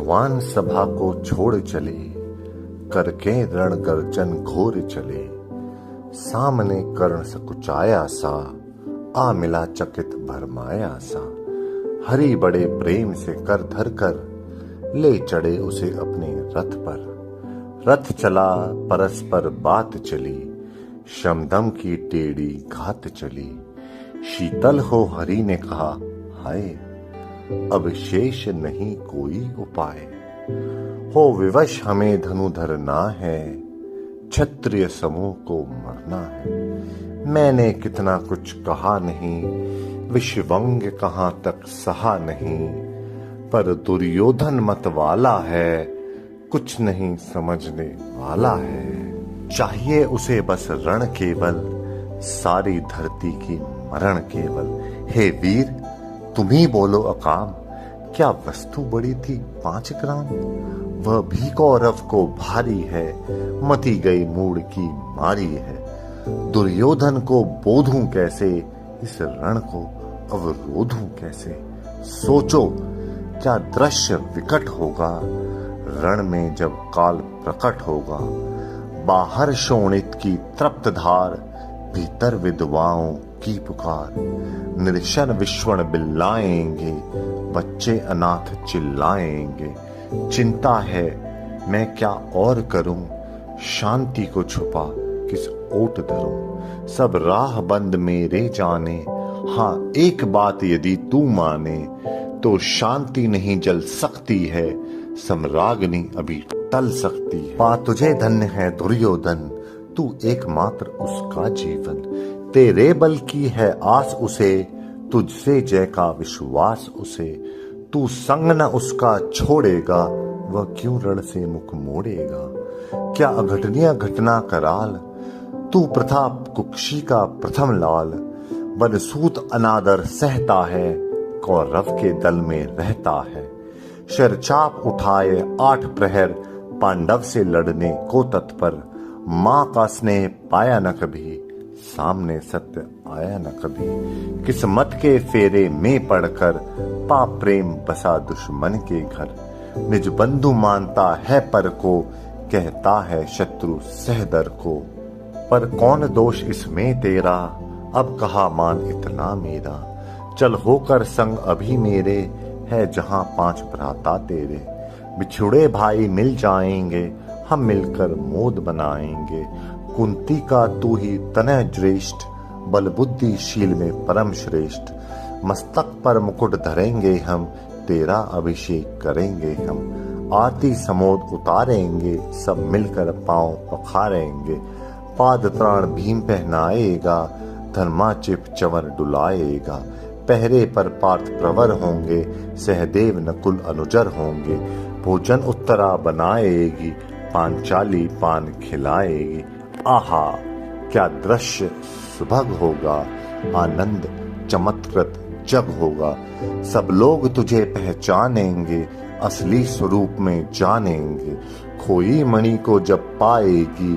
भगवान सभा को छोड़ चले, करके रण गर्जन घोर चले। सामने कर्ण सकुचाया सा, आ मिला चकित भरमाया सा। हरि बड़े प्रेम से कर धर कर, ले चढ़े उसे अपने रथ पर। रथ चला परस्पर बात चली, शमदम की टेढ़ी घात चली। शीतल हो हरि ने कहा, हाय अब शेष नहीं कोई उपाय। हो विवश हमें धनुधर ना है, क्षत्रिय समूह को मरना है। मैंने कितना कुछ कहा नहीं, विषवंग कहाँ तक सहा नहीं। पर दुर्योधन मत वाला है, कुछ नहीं समझने वाला है। चाहिए उसे बस रण केवल, सारी धरती की मरण केवल। हे वीर तुम ही बोलो अकाम, क्या वस्तु बड़ी थी 5 ग्राम। वह भी कौरव को भारी है, मती गई मूड की मारी है। दुर्योधन को बोधूं कैसे, इस रण को अवरोधूं कैसे। सोचो क्या दृश्य विकट होगा, रण में जब काल प्रकट होगा। बाहर शोणित की तृप्त धार, भीतर विधवाओं की पुकार। निर्शन विश्वण बिल्लाएंगे, बच्चे अनाथ चिल्लाएंगे। चिंता है मैं क्या और करूं, शांति को छुपा किस ओट धरूं। सब राह बंद मेरे जाने, हाँ एक बात यदि तू माने। तो शांति नहीं जल सकती है, सम्राग्नि अभी टल सकती है। पा तुझे धन्य है दुर्योधन, तू एकमात्र उसका जीवन। तेरे बल की है आस उसे, तुझसे जय का विश्वास उसे। तू संग न उसका छोड़ेगा, वह क्यों रण से मुख मोड़ेगा। क्या अघटनीय घटना कराल, तू प्रताप कुक्षी का प्रथम लाल। बनसूत अनादर सहता है, कौरव के दल में रहता है। शरचाप उठाए 8 प्रहर, पांडव से लड़ने को तत्पर। माँ का स्नेह पाया न कभी, सामने सत्य आया न कभी। किस्मत के फेरे में पड़कर, पाप प्रेम बसा दुश्मन के घर। निज बंधु मानता है पर को, कहता है शत्रु सहदर को। पर कौन दोष इसमें तेरा, अब कहा मान इतना मेरा। चल होकर संग अभी मेरे, है जहां 5 भ्राता तेरे। बिछुड़े भाई मिल जाएंगे, हम मिलकर मोद बनाएंगे। कुंती का तू ही तनय ज्येष्ठ, बल बुद्धिशील में परम श्रेष्ठ। मस्तक पर मुकुट धरेंगे हम, तेरा अभिषेक करेंगे हम। आरती समोद उतारेंगे, सब मिलकर पांव पखारेंगे। पाद त्राण भीम पहनाएगा, धर्माचिप चवर डुलाएगा। पहरे पर पार्थ प्रवर होंगे, सहदेव नकुल अनुचर होंगे। भोजन उत्तरा बनाएगी, पांचाली पान खिलाएगी। आहा क्या दृश्य सुभग होगा, आनंद चमत्कृत जग होगा। सब लोग तुझे पहचानेंगे, असली स्वरूप में जानेंगे। खोई मणि को जब पाएगी,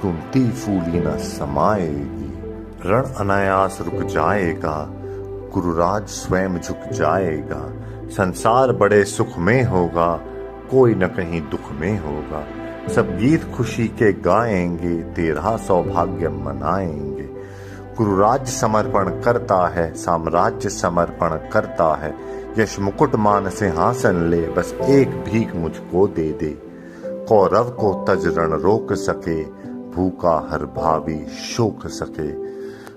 कुंती फूली न समाएगी। रण अनायास रुक जाएगा, गुरुराज स्वयं झुक जाएगा। संसार बड़े सुख में होगा, कोई न कहीं दुख में होगा। सब गीत खुशी के गाएंगे, तेरा सौभाग्य मनाएंगे। गुरुराज समर्पण करता है, साम्राज्य समर्पण करता है। यश मुकुट मान सिंहासन ले, बस एक भीख मुझको दे दे। कौरव को तज रण रोक सके, भूखा हर भावी शोक सके।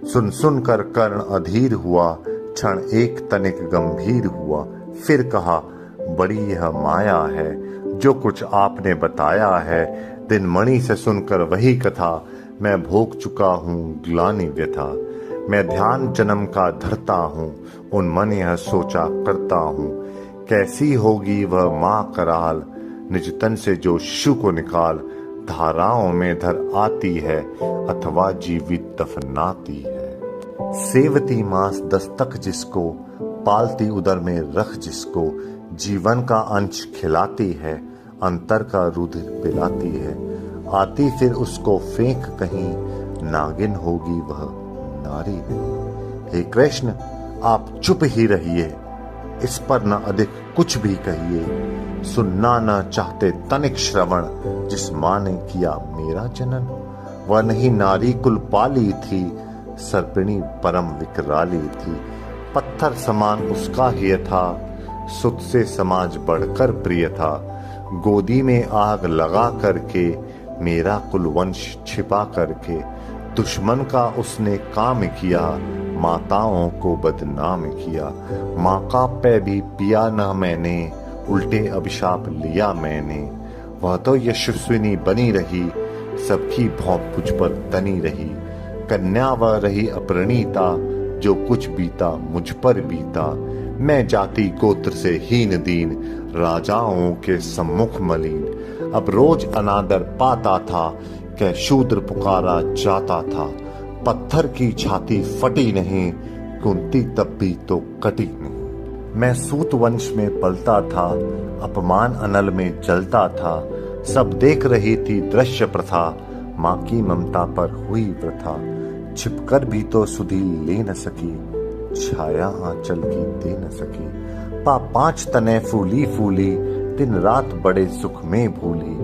सुन सुन कर कर्ण अधीर हुआ, क्षण एक तनिक गंभीर हुआ। फिर कहा बड़ी यह माया है, जो कुछ आपने बताया है। दिन मणि से सुनकर वही कथा, मैं भोग चुका हूँ ग्लानि व्यथा। मैं ध्यान जन्म का धरता हूँ, उन मन यह सोचा करता हूँ। कैसी होगी वह माँ कराल, निज तन से जो शिशु को निकाल। धाराओं में धर आती है, अथवा जीवित दफनाती है। सेवती मांस दस्तक जिसको, पालती उदर में रख जिसको। जीवन का अंश खिलाती है, अंतर का रुधिर पिलाती है। आती फिर उसको फेंक कहीं, नागिन होगी वह नारी नहीं। हे कृष्ण आप चुप ही रहिए, इस पर न अधिक कुछ भी कहिए, सुनना न चाहते तनिक श्रवण, जिस माँ ने किया मेरा जनन। वह नहीं नारी कुल पाली थी, सर्पिणी परम विकराली थी। पत्थर समान उसका हिय था, सुत से समाज बढ़कर प्रिय था। गोदी में आग लगा करके, मेरा कुल वंश छिपा करके, दुश्मन का उसने काम किया, माताओं को बदनाम किया। माँ का पै भी पिया न मैंने, उल्टे अभिशाप लिया मैंने। वह तो यशस्विनी बनी रही, सबकी भौं मुझ पर तनी रही। कन्या वह रही अपरिणीता, जो कुछ बीता मुझ पर बीता। मैं जाति गोत्र से हीन दीन, राजाओं के सम्मुख मलिन। अब रोज अनादर पाता था, कै शूद्र पुकारा जाता था। पत्थर की छाती फटी नहीं, कुंती तब भी तो कटी नहीं। मैं सूत वंश में पलता था, अपमान अनल में जलता था। सब देख रही थी दृश्य प्रथा, माँ की ममता पर हुई वृथा। छिपकर भी तो सुधी ले न सकी, छाया आंचल की दे न सकी। 5 तने फूली फूली, दिन रात बड़े सुख में भूली।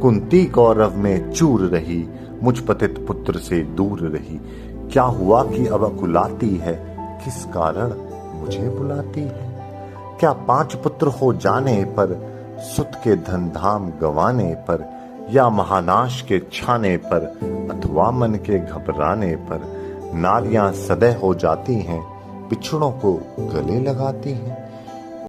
कुंती गौरव में चूर रही, मुझ पतित पुत्र से दूर रही। क्या हुआ कि अब अकुलाती है, किस कारण मुझे बुलाती है। क्या 5 पुत्र हो जाने पर, सुत के धन धाम गंवाने पर, या महानाश के छाने पर, अथवा मन के घबराने पर। नारियां सदैव हो जाती हैं, बिछड़ों को गले लगाती हैं।